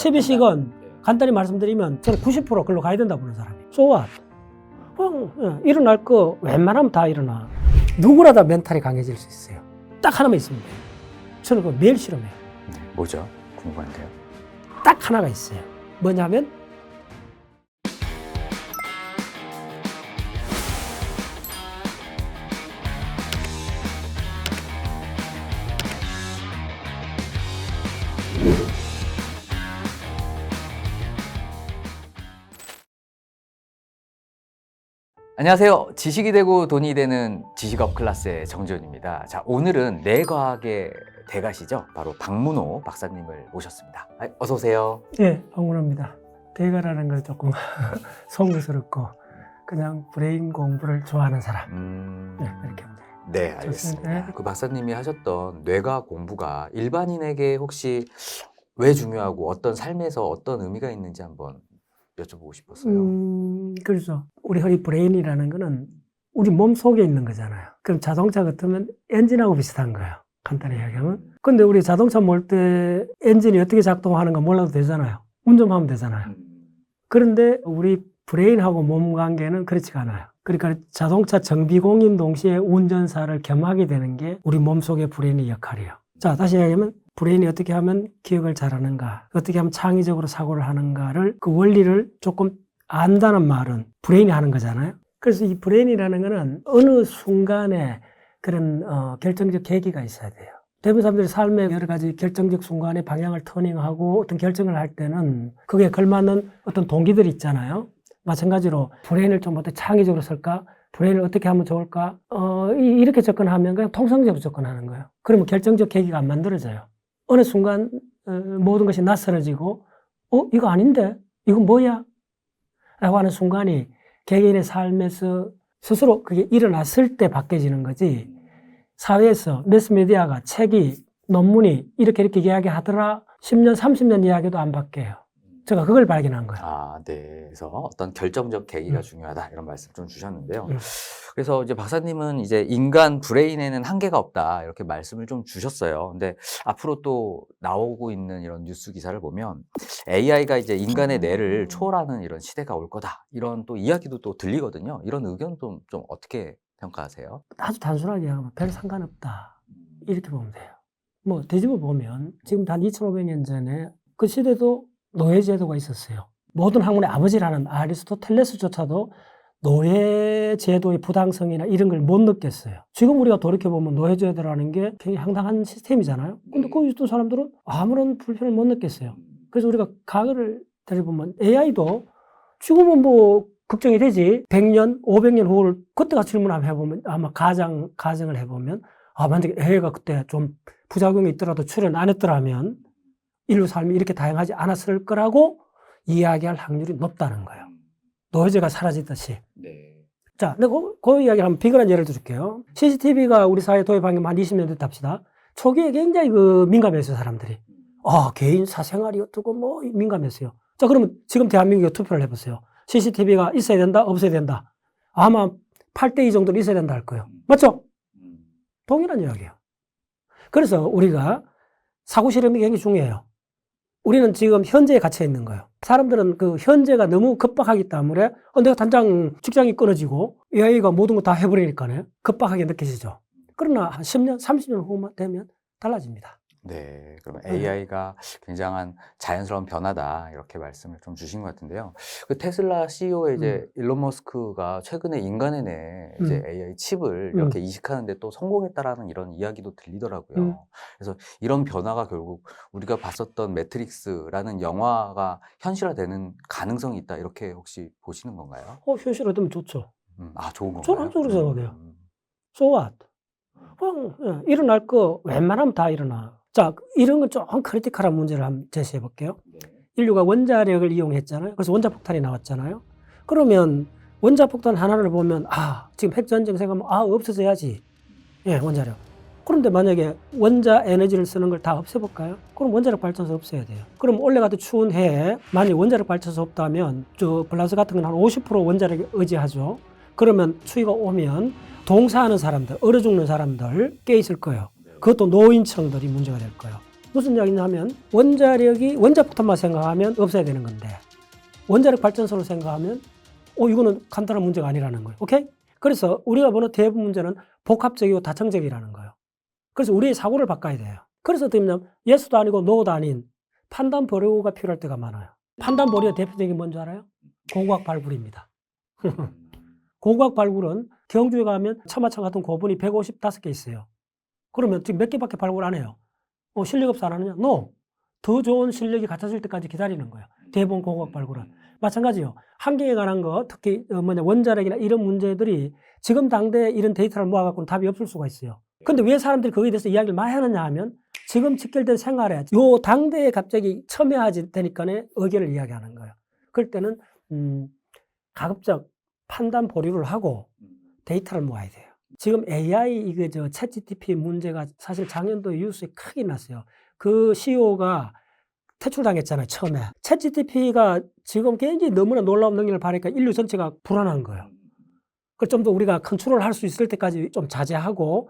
12시간 간단히 말씀드리면 저는 90% 글로 가야 된다 보는 사람이에요. So what? 일어날 거 웬만하면 다 일어나. 누구나 다 멘탈이 강해질 수 있어요. 딱 하나만 있으면 돼요. 저는 그거 매일 실험해요. 뭐죠? 궁금한데요. 딱 하나가 있어요. 뭐냐면 안녕하세요. 지식이 되고 돈이 되는 지식업 클래스의 정지훈입니다. 자, 오늘은 뇌과학의 대가시죠. 바로 박문호 박사님을 모셨습니다. 어서 오세요. 예, 방문합니다. 대가라는 걸 조금 송구스럽고 그냥 브레인 공부를 좋아하는 사람. 네, 이렇게 보세요. 네, 알겠습니다. 그 박사님이 하셨던 뇌과학 공부가 일반인에게 혹시 왜 중요하고 어떤 삶에서 어떤 의미가 있는지 한번 여쭤보고 싶었어요. 그렇죠. 우리 허리 브레인이라는 거는 우리 몸 속에 있는 거잖아요. 그럼 자동차 같으면 엔진하고 비슷한 거예요. 간단히 이야기하면. 근데 우리 자동차 몰 때 엔진이 어떻게 작동하는 거 몰라도 되잖아요. 운전하면 되잖아요. 그런데 우리 브레인하고 몸 관계는 그렇지가 않아요. 그러니까 자동차 정비공인 동시에 운전사를 겸하게 되는 게 우리 몸속의 브레인의 역할이에요. 자, 다시 이야기하면 브레인이 어떻게 하면 기억을 잘하는가, 어떻게 하면 창의적으로 사고를 하는가를 그 원리를 조금 안다는 말은 브레인이 하는 거잖아요. 그래서 이 브레인이라는 거는 어느 순간에 그런 결정적 계기가 있어야 돼요. 대부분 사람들이 삶의 여러 가지 결정적 순간에 방향을 터닝하고 어떤 결정을 할 때는 그게 걸맞는 어떤 동기들이 있잖아요. 마찬가지로 브레인을 좀 어떻게 창의적으로 쓸까? 브레인을 어떻게 하면 좋을까? 이렇게 접근하면 그냥 통상적으로 접근하는 거예요. 그러면 결정적 계기가 안 만들어져요. 어느 순간 모든 것이 낯설어지고 이거 아닌데? 이건 뭐야? 라고 하는 순간이 개개인의 삶에서 스스로 그게 일어났을 때 바뀌어지는 거지, 사회에서 매스미디어가 책이 논문이 이렇게 이야기하더라 10년 30년 이야기도 안 바뀌어요. 제가 그걸 발견한 거예요. 아, 네. 그래서 어떤 결정적 계기가 중요하다 이런 말씀 좀 주셨는데요. 그래서 이제 박사님은 이제 인간 브레인에는 한계가 없다 이렇게 말씀을 좀 주셨어요. 근데 앞으로 또 나오고 있는 이런 뉴스 기사를 보면 AI가 이제 인간의 뇌를 초월하는 이런 시대가 올 거다 이런 또 이야기도 또 들리거든요. 이런 의견 좀 어떻게 평가하세요? 아주 단순하게 하면 별 상관없다 이렇게 보면 돼요. 뭐 뒤집어 보면 지금 한 2500년 전에 그 시대도 노예제도가 있었어요. 모든 학문의 아버지라는 아리스토텔레스조차도 노예제도의 부당성이나 이런 걸 못 느꼈어요. 지금 우리가 돌이켜보면 노예제도라는 게 굉장히 황당한 시스템이잖아요. 근데 거기 있던 사람들은 아무런 불편을 못 느꼈어요. 그래서 우리가 과거를 들여보면 AI도 지금은 뭐 걱정이 되지. 100년, 500년 후를 그때가 질문 한번 해보면 아마 가정을 해보면 만약에 AI가 그때 좀 부작용이 있더라도 출연 안 했더라면 인류 삶이 이렇게 다양하지 않았을 거라고 이야기할 확률이 높다는 거예요. 노예제가 사라지듯이. 네. 자, 내가 그 이야기를 한번 비근한 예를 들어줄게요. CCTV가 우리 사회에 도입한 게 한 20년 됐다 합시다. 초기에 굉장히 민감했어요, 사람들이. 개인 사생활이 어떻고 민감했어요. 자, 그러면 지금 대한민국에 투표를 해보세요. CCTV가 있어야 된다, 없어야 된다. 아마 8대2 정도는 있어야 된다 할 거예요. 맞죠? 동일한 이야기예요. 그래서 우리가 사고 실험이 굉장히 중요해요. 우리는 지금 현재에 갇혀 있는 거예요. 사람들은 그 현재가 너무 급박하기 때문에 내가 당장 직장이 끊어지고 AI가 모든 거 다 해버리니까요. 급박하게 느껴지죠. 그러나 한 10년, 30년 후만 되면 달라집니다. 네, 그러면 AI가 굉장한 자연스러운 변화다 이렇게 말씀을 좀 주신 것 같은데요. 그 테슬라 CEO의 이제 일론 머스크가 최근에 인간의 뇌 이제 AI 칩을 이렇게 이식하는데 또 성공했다라는 이런 이야기도 들리더라고요. 그래서 이런 변화가 결국 우리가 봤었던 매트릭스라는 영화가 현실화되는 가능성이 있다 이렇게 혹시 보시는 건가요? 현실화되면 좋죠. 좋은 건가요? 저는 한쪽으로 생각해요. So what? 일어날 거 웬만하면 다 일어나. 자, 이런 건 좀 크리티컬한 문제를 한번 제시해 볼게요. 인류가 원자력을 이용했잖아요. 그래서 원자폭탄이 나왔잖아요. 그러면 원자폭탄 하나를 보면 지금 핵전쟁 생각하면 없어져야지. 예, 원자력. 그런데 만약에 원자 에너지를 쓰는 걸 다 없애볼까요? 그럼 원자력 발전소 없애야 돼요. 그럼 원래 같은 추운 해에 만약에 원자력 발전소 없다면 플라스 같은 건 한 50% 원자력에 의지하죠. 그러면 추위가 오면 동사하는 사람들, 얼어 죽는 사람들 꽤 있을 거예요. 그것도 노인층들이 문제가 될 거예요. 무슨 이야기냐 하면 원자력이 원자폭탄만 생각하면 없어야 되는 건데 원자력 발전소를 생각하면 이거는 간단한 문제가 아니라는 거예요. 오케이? 그래서 우리가 보는 대부분 문제는 복합적이고 다층적이라는 거예요. 그래서 우리의 사고를 바꿔야 돼요. 그래서 어떻게 보면 예스도 아니고 노도 아닌 판단 보류가 필요할 때가 많아요. 판단 보류의 대표적인 뭔지 알아요? 고고학 발굴입니다. 고고학 발굴은 경주에 가면 처마창 같은 고분이 155개 있어요. 그러면 지금 몇 개밖에 발굴 안 해요. 실력 없어 안 하느냐? No. 더 좋은 실력이 갖춰질 때까지 기다리는 거예요. 대부분 고고학 발굴은. 마찬가지요. 환경에 관한 거, 특히 원자력이나 이런 문제들이 지금 당대에 이런 데이터를 모아갖고는 답이 없을 수가 있어요. 근데 왜 사람들이 거기에 대해서 이야기를 많이 하느냐 하면 지금 직결된 생활에 요 당대에 갑자기 첨예하지 되니까 의견을 이야기하는 거예요. 그럴 때는 가급적 판단 보류를 하고 데이터를 모아야 돼요. 지금 AI 챗GPT 문제가 사실 작년도에 뉴스에 크게 났어요. 그 CEO가 퇴출당했잖아요, 처음에. 챗GPT가 지금 굉장히 너무나 놀라운 능력을 발휘하니까 인류 전체가 불안한 거예요. 그래서 좀 더 우리가 컨트롤할 수 있을 때까지 좀 자제하고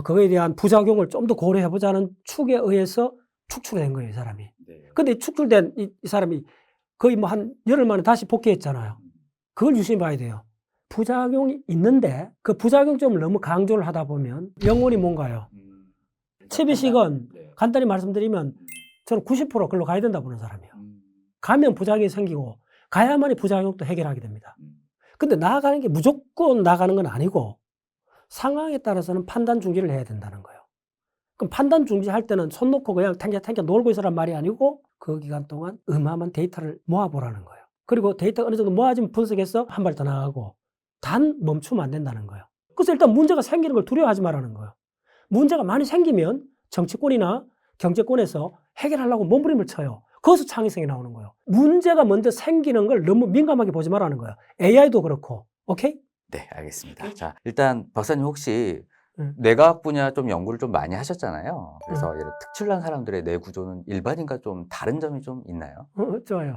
그거에 대한 부작용을 좀 더 고려해보자는 축에 의해서 축출된 거예요, 이 사람이. 근데 축출된 이 사람이 거의 뭐 한 열흘 만에 다시 복귀했잖아요. 그걸 유심히 봐야 돼요. 부작용이 있는데 그 부작용점을 너무 강조를 하다 보면 영혼이 뭔가요? 채비식은 간단히 말씀드리면 저는 90% 글로 가야 된다 보는 사람이에요. 가면 부작용이 생기고 가야만이 부작용도 해결하게 됩니다. 근데 나아가는 게 무조건 나가는 건 아니고 상황에 따라서는 판단 중지를 해야 된다는 거예요. 그럼 판단 중지할 때는 손 놓고 그냥 탱겨 놀고 있으란 말이 아니고 그 기간 동안 어마어마한 데이터를 모아보라는 거예요. 그리고 데이터가 어느 정도 모아지면 분석해서 한 발 더 나가고 단 멈추면 안 된다는 거예요. 그래서 일단 문제가 생기는 걸 두려워하지 말라는 거예요. 문제가 많이 생기면 정치권이나 경제권에서 해결하려고 몸부림을 쳐요. 거기서 창의성이 나오는 거예요. 문제가 먼저 생기는 걸 너무 민감하게 보지 말라는 거예요. AI도 그렇고. 오케이? 네, 알겠습니다. 자, 일단 박사님 혹시 뇌과학 분야 좀 연구를 좀 많이 하셨잖아요. 그래서 이런 특출난 사람들의 뇌 구조는 일반인과 좀 다른 점이 좀 있나요? 좋아요.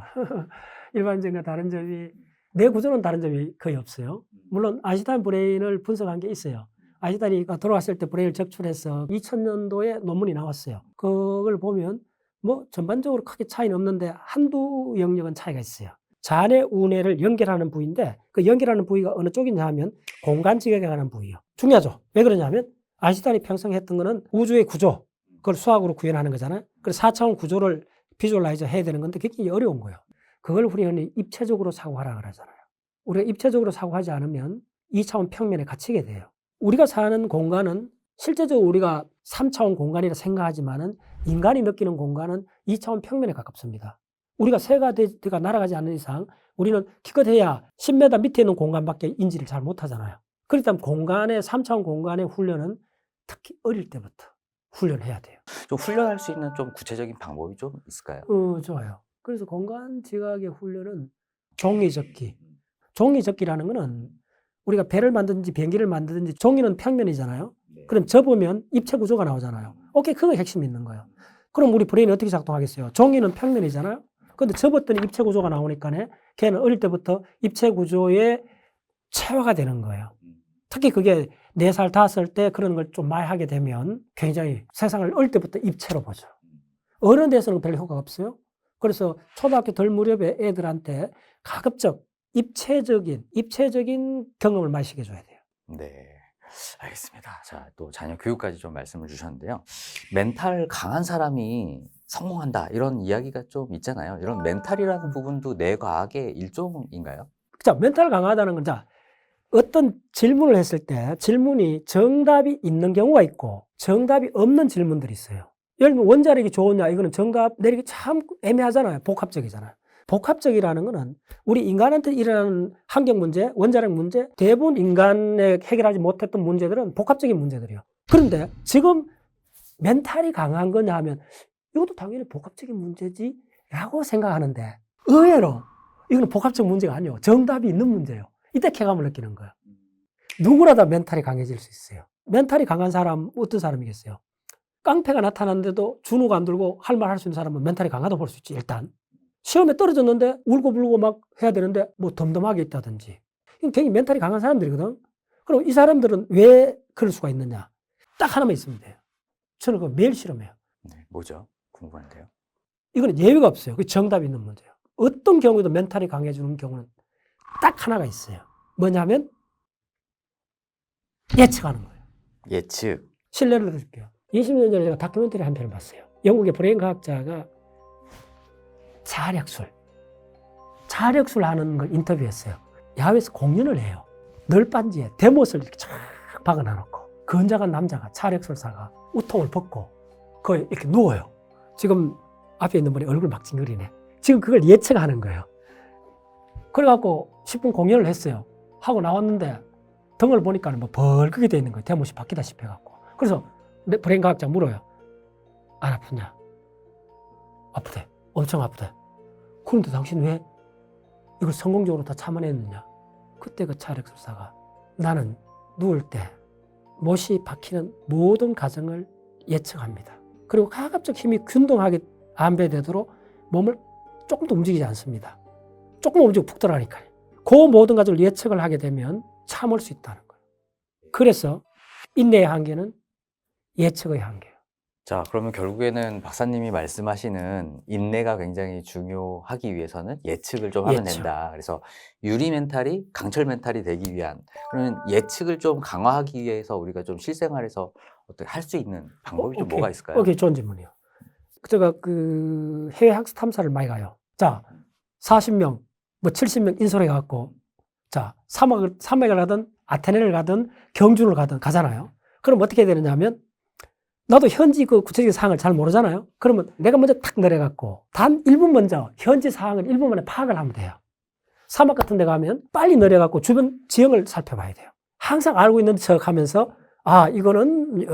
일반적인 다른 점이 뇌 구조는 다른 점이 거의 없어요. 물론 아인슈타인 브레인을 분석한 게 있어요. 아인슈타인이 돌아왔을 때 브레인을 적출해서 2000년도에 논문이 나왔어요. 그걸 보면 뭐 전반적으로 크게 차이는 없는데 한두 영역은 차이가 있어요. 잔해 우뇌를 연결하는 부위인데 그 연결하는 부위가 어느 쪽이냐 하면 공간 지각에 관한 부위예요. 중요하죠. 왜 그러냐면 아인슈타인이 평생 했던 거는 우주의 구조, 그걸 수학으로 구현하는 거잖아요. 그래서 4차원 구조를 비주얼라이저 해야 되는 건데 굉장히 어려운 거예요. 그걸 우리는 입체적으로 사고하라 그러잖아요. 우리가 입체적으로 사고하지 않으면 2차원 평면에 갇히게 돼요. 우리가 사는 공간은 실제적으로 우리가 3차원 공간이라 생각하지만은 인간이 느끼는 공간은 2차원 평면에 가깝습니다. 우리가 새가 날아가지 않는 이상 우리는 기껏해야 10m 밑에 있는 공간밖에 인지를 잘 못하잖아요. 그렇다면 3차원 공간의 훈련은 특히 어릴 때부터 훈련해야 돼요. 좀 훈련할 수 있는 좀 구체적인 방법이 좀 있을까요? 좋아요. 그래서 공간 지각의 훈련은 종이접기. 종이접기라는 거는 우리가 배를 만든지 비행기를 만드든지 종이는 평면이잖아요. 그럼 접으면 입체 구조가 나오잖아요. 오케이, 그거 핵심이 있는 거예요. 그럼 우리 브레인이 어떻게 작동하겠어요? 종이는 평면이잖아요. 근데 접었더니 입체 구조가 나오니까 걔는 어릴 때부터 입체 구조에 체화가 되는 거예요. 특히 그게 4살, 5살 때 그런 걸 좀 많이 하게 되면 굉장히 세상을 어릴 때부터 입체로 보죠. 어른 돼서는 별 효과가 없어요. 그래서 초등학교 덜 무렵에 애들한테 가급적 입체적인 경험을 많이 시켜줘야 돼요. 네. 알겠습니다. 자, 또 자녀 교육까지 좀 말씀을 주셨는데요. 멘탈 강한 사람이 성공한다 이런 이야기가 좀 있잖아요. 이런 멘탈이라는 부분도 뇌과학의 일종인가요? 자, 멘탈 강하다는 건 어떤 질문을 했을 때 질문이 정답이 있는 경우가 있고 정답이 없는 질문들이 있어요. 예를 들면 원자력이 좋으냐 이거는 정답 내리기 참 애매하잖아요. 복합적이잖아요. 복합적이라는 거는 우리 인간한테 일어나는 환경 문제, 원자력 문제, 대부분 인간에 해결하지 못했던 문제들은 복합적인 문제들이에요. 그런데 지금 멘탈이 강한 거냐 하면 이것도 당연히 복합적인 문제지 라고 생각하는데 의외로 이거는 복합적 문제가 아니에요. 정답이 있는 문제예요. 이때 쾌감을 느끼는 거예요. 누구나 다 멘탈이 강해질 수 있어요. 멘탈이 강한 사람 어떤 사람이겠어요? 깡패가 나타났는데도 준우가 안 들고 할 말 할 수 있는 사람은 멘탈이 강하다 볼 수 있지. 일단 시험에 떨어졌는데 울고불고 막 해야 되는데 뭐 덤덤하게 있다든지 굉장히 멘탈이 강한 사람들이거든. 그럼 이 사람들은 왜 그럴 수가 있느냐? 딱 하나만 있으면 돼요. 저는 그거 매일 실험해요. 네, 뭐죠? 궁금한데요. 이거는 예외가 없어요. 그 정답이 있는 문제예요. 어떤 경우에도 멘탈이 강해지는 경우는 딱 하나가 있어요. 뭐냐면 예측하는 거예요. 예측. 실례를 드릴게요. 20년 전에 제가 다큐멘터리 한 편을 봤어요. 영국의 브레인 과학자가 자력술 하는 걸 인터뷰했어요. 야외에서 공연을 해요. 널빤지에 대못을 이렇게 쫙 박아놔놓고 건장한 남자가 자력술사가 우통을 벗고 거기 이렇게 누워요. 지금 앞에 있는 분이 얼굴 막 찡그리네. 지금 그걸 예측하는 거예요. 그래갖고 10분 공연을 했어요. 하고 나왔는데 등을 보니까 뭐 벌겋게 돼 있는 거예요. 대못이 바뀌다시피 해갖고. 그래서 브레인 과학자 물어요. 안 아프냐? 아프대. 엄청 아프대. 그런데 당신 왜 이걸 성공적으로 다 참아냈느냐? 그때 그 자력술사가 나는 누울 때 못이 박히는 모든 과정을 예측합니다. 그리고 가급적 힘이 균등하게 안배되도록 몸을 조금도 움직이지 않습니다. 조금 움직이고 푹 들어가니까요. 그 모든 과정을 예측을 하게 되면 참을 수 있다는 거예요. 그래서 인내의 한계는 예측의 한계예요. 자, 그러면 결국에는 박사님이 말씀하시는 인내가 굉장히 중요하기 위해서는 예측을 좀 하면 예측. 된다. 그래서 유리 멘탈이 강철 멘탈이 되기 위한, 그러면 예측을 좀 강화하기 위해서 우리가 좀 실생활에서 어떻게 할 수 있는 방법이 좀 뭐가 있을까요? 오케이, 좋은 질문이요. 제가 그 해외 학습 탐사를 많이 가요. 자, 40명, 뭐 70명 인솔해 갖고, 자, 사막을 가든 아테네를 가든 경주를 가든 가잖아요. 그럼 어떻게 되느냐 하면, 나도 현지 그 구체적인 사항을 잘 모르잖아요. 그러면 내가 먼저 탁 내려갖고, 단 1분 먼저 현지 사항을 1분 만에 파악을 하면 돼요. 사막 같은 데 가면 빨리 내려갖고 주변 지형을 살펴봐야 돼요. 항상 알고 있는 척 하면서, 아, 이거는,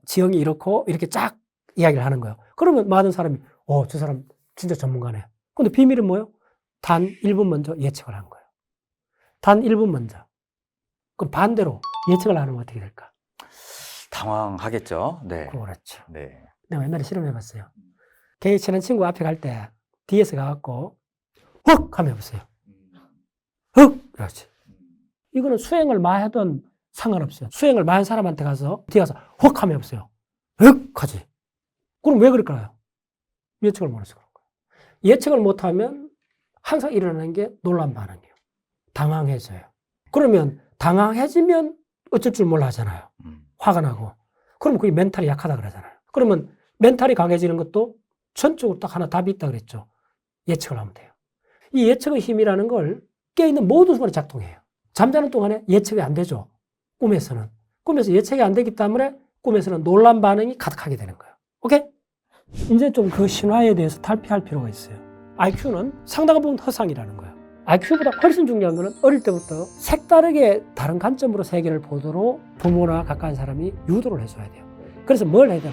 지형이 이렇고, 이렇게 쫙 이야기를 하는 거예요. 그러면 많은 사람이, 저 사람 진짜 전문가네. 근데 비밀은 뭐예요? 단 1분 먼저 예측을 한 거예요. 단 1분 먼저. 그럼 반대로 예측을 안 하면 어떻게 될까? 당황하겠죠. 네. 그렇죠. 네. 내가 옛날에 실험해봤어요. 걔 친한 친구 앞에 갈 때 뒤에서 가갖고 헉! 하면 해보세요. 헉! 그렇지. 이거는 수행을 많이 하든 상관없어요. 수행을 많이 한 사람한테 가서 뒤에 가서 헉! 하면 해보세요. 헉! 하지. 그럼 왜 그럴까요? 예측을 못해서 그런 거예요. 예측을 못하면 항상 일어나는 게 놀란 반응이에요. 당황해져요. 그러면 당황해지면 어쩔 줄 몰라 하잖아요. 화가 나고. 그러면 그게 멘탈이 약하다 그러잖아요. 그러면 멘탈이 강해지는 것도 전적으로 딱 하나 답이 있다 그랬죠. 예측을 하면 돼요. 이 예측의 힘이라는 걸 깨어있는 모든 순간에 작동해요. 잠자는 동안에 예측이 안 되죠. 꿈에서는. 꿈에서 예측이 안 되기 때문에 꿈에서는 놀란 반응이 가득하게 되는 거예요. 오케이? 이제 좀 그 신화에 대해서 탈피할 필요가 있어요. IQ는 상당한 부분 허상이라는 거예요. IQ보다 훨씬 중요한 거는 어릴 때부터 색다르게 다른 관점으로 세계를 보도록 부모나 가까운 사람이 유도를 해줘야 돼요. 그래서 뭘 해야 돼요?